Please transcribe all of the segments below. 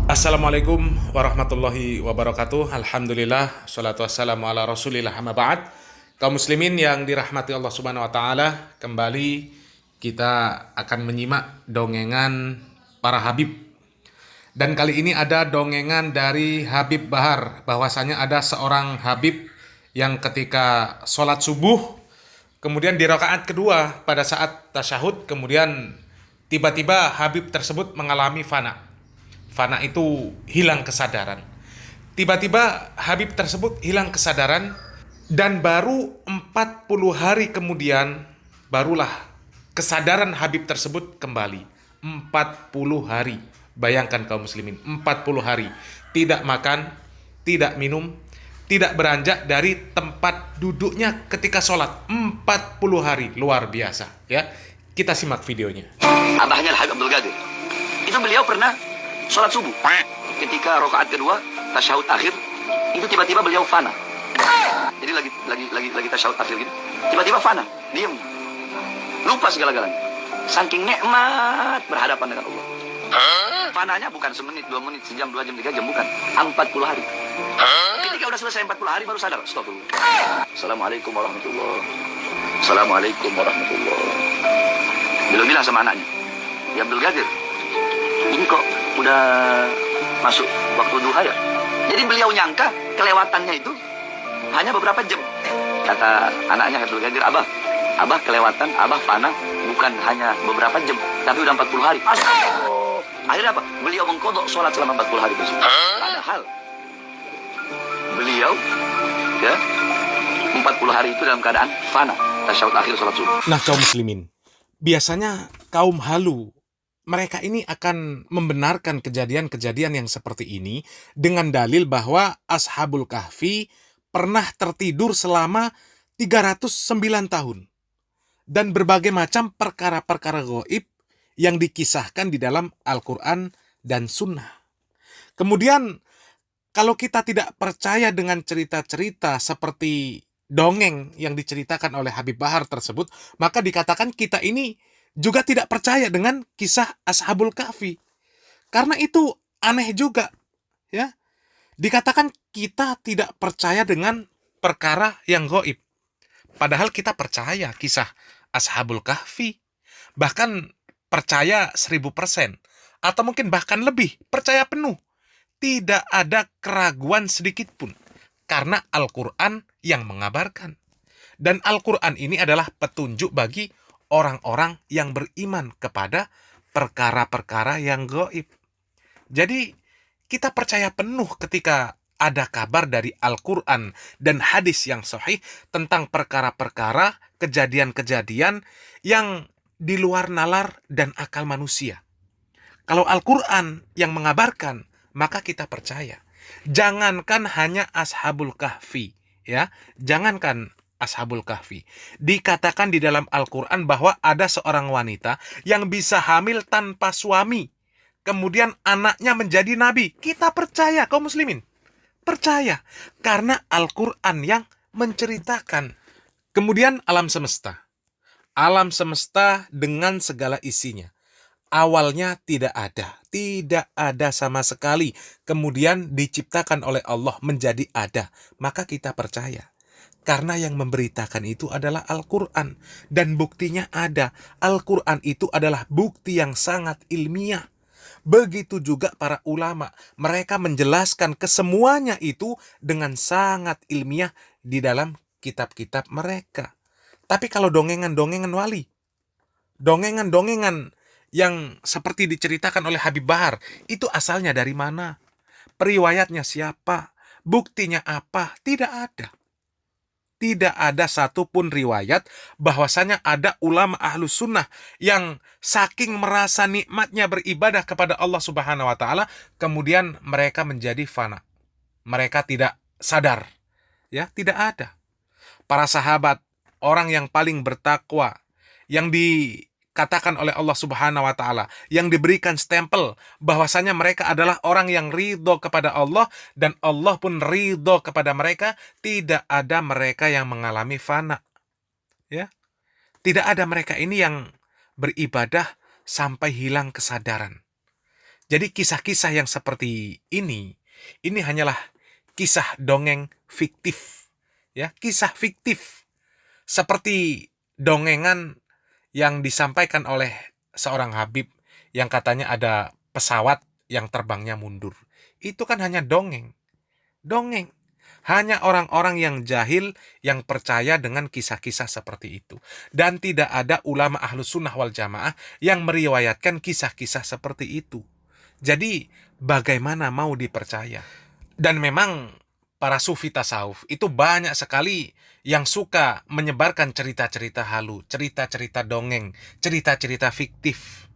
Assalamualaikum warahmatullahi wabarakatuh. Alhamdulillah, salatu wassalamu ala rasulillah, amma ba'd. Kaum muslimin yang dirahmati Allah subhanahu wa ta'ala, kembali kita akan menyimak dongengan para Habib. Dan kali ini ada dongengan dari Habib Bahar, bahwasanya ada seorang Habib yang ketika sholat subuh, kemudian di rakaat kedua pada saat tasyahud, kemudian tiba-tiba Habib tersebut mengalami fana. Fana itu hilang kesadaran. Tiba-tiba Habib tersebut hilang kesadaran dan baru 40 hari kemudian barulah kesadaran Habib tersebut kembali. 40 hari. Bayangkan kaum muslimin, 40 hari tidak makan, tidak minum, tidak beranjak dari tempat duduknya ketika sholat. 40 hari, luar biasa ya. Kita simak videonya. Abahnya Habib Abdul Qadir. Itu beliau pernah sholat subuh. Ketika rakaat kedua, tasyahud akhir, itu tiba-tiba beliau fana. Jadi lagi tasyahud akhir gitu. Tiba-tiba fana, diam. Lupa segala-galanya. Saking nikmat berhadapan dengan Allah. Fananya bukan semenit, 2 menit, sejam, 2 jam, 3 jam, bukan. 40 hari. Ketika udah selesai 40 hari baru sadar. Stop dulu. Assalamualaikum warahmatullahi wabarakatuh. Assalamualaikum warahmatullahi wabarakatuh. Beliau bilang sama anaknya, ya Abdul Qadir, ini kok udah masuk waktu duha ya? Jadi beliau nyangka kelewatannya itu hanya beberapa jam. Kata anaknya Abdul Qadir, Abah kelewatan, Abah fana bukan hanya beberapa jam, tapi udah 40 hari. Akhirnya apa? Beliau mengkodok sholat selama 40 hari tersebut. Padahal beliau ya 40 hari itu dalam keadaan fana, tasyahud akhir sholat subuh. Nah kaum muslimin, biasanya kaum halu, mereka ini akan membenarkan kejadian-kejadian yang seperti ini dengan dalil bahwa Ashabul Kahfi pernah tertidur selama 309 tahun. Dan berbagai macam perkara-perkara gaib yang dikisahkan di dalam Al-Quran dan Sunnah. Kemudian, kalau kita tidak percaya dengan cerita-cerita seperti dongeng yang diceritakan oleh Habib Bahar tersebut, maka dikatakan kita ini juga tidak percaya dengan kisah Ashabul Kahfi. Karena itu aneh juga, ya. Dikatakan kita tidak percaya dengan perkara yang gaib. Padahal kita percaya kisah Ashabul Kahfi. Bahkan percaya 1000%. Atau mungkin bahkan lebih, percaya penuh. Tidak ada keraguan sedikit pun. Karena Al-Quran yang mengabarkan. Dan Al-Quran ini adalah petunjuk bagi orang-orang yang beriman kepada perkara-perkara yang gaib. Jadi kita percaya penuh ketika ada kabar dari Al-Quran dan hadis yang sahih tentang perkara-perkara, kejadian-kejadian yang di luar nalar dan akal manusia. Kalau Al-Quran yang mengabarkan, maka kita percaya. Jangankan hanya Ashabul Kahfi, ya, jangankan Ashabul Kahfi. Dikatakan di dalam Al-Quran bahwa ada seorang wanita yang bisa hamil tanpa suami. Kemudian anaknya menjadi nabi. Kita percaya, kaum muslimin. Percaya. Karena Al-Quran yang menceritakan. Kemudian alam semesta. Alam semesta dengan segala isinya. Awalnya tidak ada sama sekali. Kemudian diciptakan oleh Allah menjadi ada. Maka kita percaya. Karena yang memberitakan itu adalah Al-Quran. Dan buktinya ada. Al-Quran itu adalah bukti yang sangat ilmiah. Begitu juga para ulama. Mereka menjelaskan kesemuanya itu dengan sangat ilmiah di dalam kitab-kitab mereka. Tapi kalau dongengan-dongengan wali, dongengan-dongengan yang seperti diceritakan oleh Habib Bahar, itu asalnya dari mana? Periwayatnya siapa? Buktinya apa? Tidak ada. Tidak ada satupun riwayat bahwasanya ada ulama ahlus sunnah yang saking merasa nikmatnya beribadah kepada Allah Subhanahu wa Ta'ala, kemudian mereka menjadi fana. Mereka tidak sadar. Ya, tidak ada. Para sahabat, orang yang paling bertakwa, yang dikatakan oleh Allah Subhanahu wa Ta'ala, yang diberikan stempel bahwasanya mereka adalah orang yang ridho kepada Allah dan Allah pun ridho kepada mereka, tidak ada mereka yang mengalami fana. Ya, tidak ada mereka ini yang beribadah sampai hilang kesadaran. Jadi kisah-kisah yang seperti ini hanyalah kisah dongeng fiktif, ya, kisah fiktif seperti dongengan yang disampaikan oleh seorang Habib yang katanya ada pesawat yang terbangnya mundur. Itu kan hanya dongeng. Dongeng. Hanya orang-orang yang jahil yang percaya dengan kisah-kisah seperti itu. Dan tidak ada ulama Ahlus Sunnah wal Jamaah yang meriwayatkan kisah-kisah seperti itu. Jadi, bagaimana mau dipercaya? Dan memang para sufi tasawuf itu banyak sekali yang suka menyebarkan cerita-cerita halu, cerita-cerita dongeng, cerita-cerita fiktif.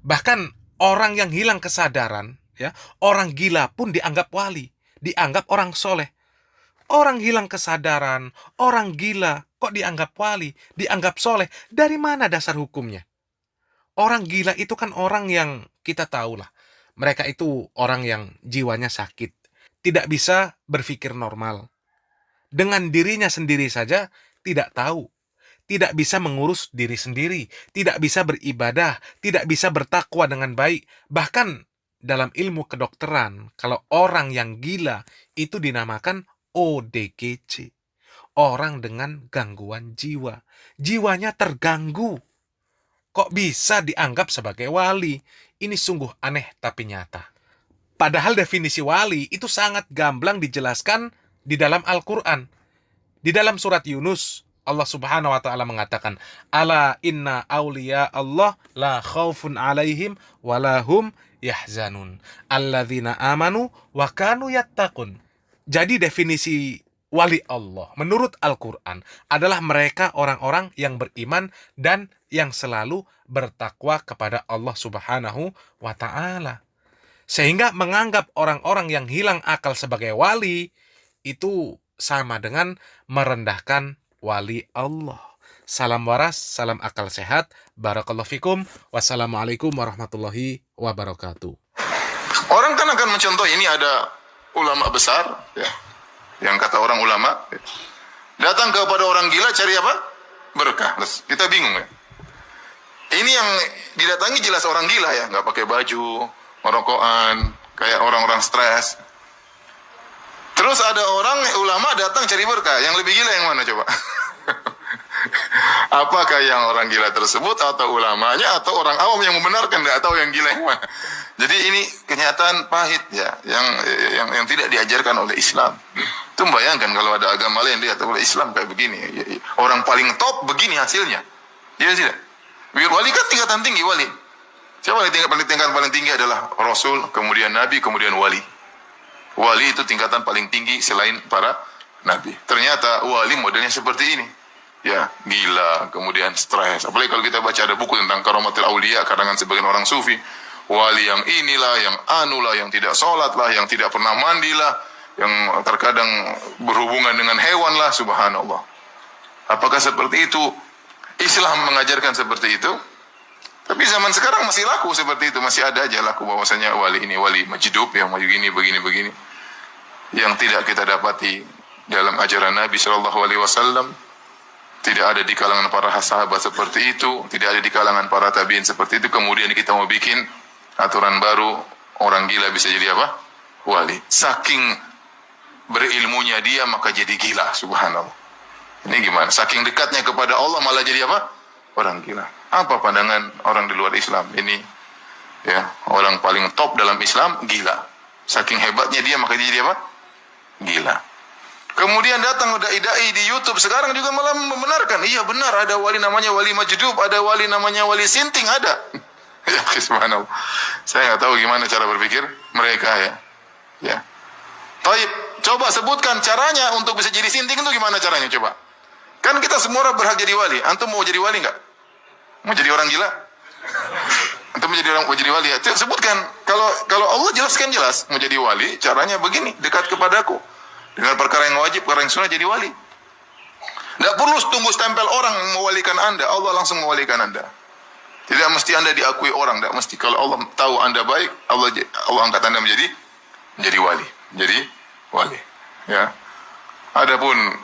Bahkan orang yang hilang kesadaran, ya, orang gila pun dianggap wali, dianggap orang soleh. Orang hilang kesadaran, orang gila, kok dianggap wali, dianggap soleh? Dari mana dasar hukumnya? Orang gila itu kan orang yang kita tahu lah. Mereka itu orang yang jiwanya sakit, tidak bisa berpikir normal. Dengan dirinya sendiri saja tidak tahu, tidak bisa mengurus diri sendiri, tidak bisa beribadah, tidak bisa bertakwa dengan baik. Bahkan dalam ilmu kedokteran, kalau orang yang gila itu dinamakan ODGJ, orang dengan gangguan jiwa. Jiwanya terganggu. Kok bisa dianggap sebagai wali? Ini sungguh aneh tapi nyata. Padahal definisi wali itu sangat gamblang dijelaskan di dalam Al-Quran. Di dalam surat Yunus, Allah Subhanahu wa taala mengatakan, "Ala inna awliya Allah la khaufun alaihim walahum yahzanun. Alladzina amanu wa kanu yattaqun." Jadi definisi wali Allah menurut Al-Quran adalah mereka orang-orang yang beriman dan yang selalu bertakwa kepada Allah Subhanahu wa taala. Sehingga menganggap orang-orang yang hilang akal sebagai wali itu sama dengan merendahkan wali Allah. Salam waras, salam akal sehat. Barakallahu fikum. Wassalamualaikum warahmatullahi wabarakatuh. Orang kan akan mencontoh, ini ada ulama besar, ya, yang kata orang ulama, ya, datang kepada orang gila cari apa? Berkah. Terus kita bingung, ya. Ini yang didatangi jelas orang gila, ya, nggak pakai baju, merokokan, kayak orang-orang stres. Terus ada orang ulama datang cari berkah, yang lebih gila yang mana coba? Apakah yang orang gila tersebut atau ulamanya atau orang awam yang membenarkan, nggak tahu yang gila yang mana? Jadi ini kenyataan pahit, ya, yang tidak diajarkan oleh Islam. Itu bayangkan kalau ada agama lain lihat oleh Islam kayak begini, orang paling top begini hasilnya. Iya tidak? Wali kan tingkatan tinggi wali. Siapa yang tingkatan paling tinggi adalah Rasul, kemudian Nabi, kemudian wali. Wali itu tingkatan paling tinggi selain para Nabi. Ternyata wali modelnya seperti ini. Ya, gila, kemudian stres. Apalagi kalau kita baca ada buku tentang Karamatul Aulia, karangan sebagian orang sufi. Wali yang inilah, yang anulah, yang tidak sholat lah, yang tidak pernah mandi lah, yang terkadang berhubungan dengan hewan lah, subhanallah. Apakah seperti itu? Islam mengajarkan seperti itu? Tapi zaman sekarang masih laku seperti itu, masih ada aja laku bahwasanya wali ini wali majdub yang begini begini yang tidak kita dapati dalam ajaran Nabi Shallallahu Alaihi Wasallam. Tidak ada di kalangan para sahabat seperti itu, tidak ada di kalangan para tabiin seperti itu. Kemudian kita mau bikin aturan baru, orang gila bisa jadi apa? Wali. Saking berilmunya dia maka jadi gila, subhanallah. Ini gimana? Saking dekatnya kepada Allah malah jadi apa? Orang gila. Apa pandangan orang di luar Islam? Ini, ya, orang paling top dalam Islam gila. Saking hebatnya dia maka dia jadi apa? Gila. Kemudian datang dai-dai di YouTube sekarang juga malah membenarkan, iya benar ada wali namanya wali majdub, ada wali namanya wali sinting, ada. Ya, subhanallah. Saya nggak tahu gimana cara berpikir mereka, ya. Ya. Taib, coba sebutkan caranya untuk bisa jadi sinting itu gimana caranya coba? Kan kita semua orang berhak jadi wali. Antum mau jadi wali nggak? Mau jadi orang gila? Antum mau jadi wali? Ya? Sebutkan. Kalau Allah jelaskan jelas mau jadi wali, caranya begini, dekat kepadaku. Dengan perkara yang wajib, perkara yang sunnah jadi wali. Tidak perlu tunggu stempel orang mewalikan Anda. Allah langsung mewalikan Anda. Tidak mesti Anda diakui orang. Tidak mesti. Kalau Allah tahu Anda baik, Allah angkat Anda menjadi wali. Jadi wali. Ya. Adapun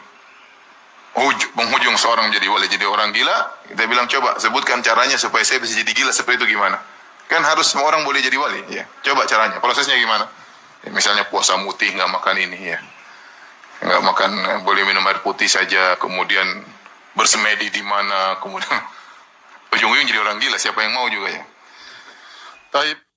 penghujung seorang menjadi wali, jadi orang gila, kita bilang coba sebutkan caranya supaya saya bisa jadi gila seperti itu gimana? Kan harus semua orang boleh jadi wali, ya. Coba caranya, prosesnya gimana? Ya, misalnya puasa mutih, nggak makan ini, ya. Nggak makan, boleh minum air putih saja, kemudian bersemedi di mana, kemudian ujung-ujung jadi orang gila, siapa yang mau juga ya. Taib.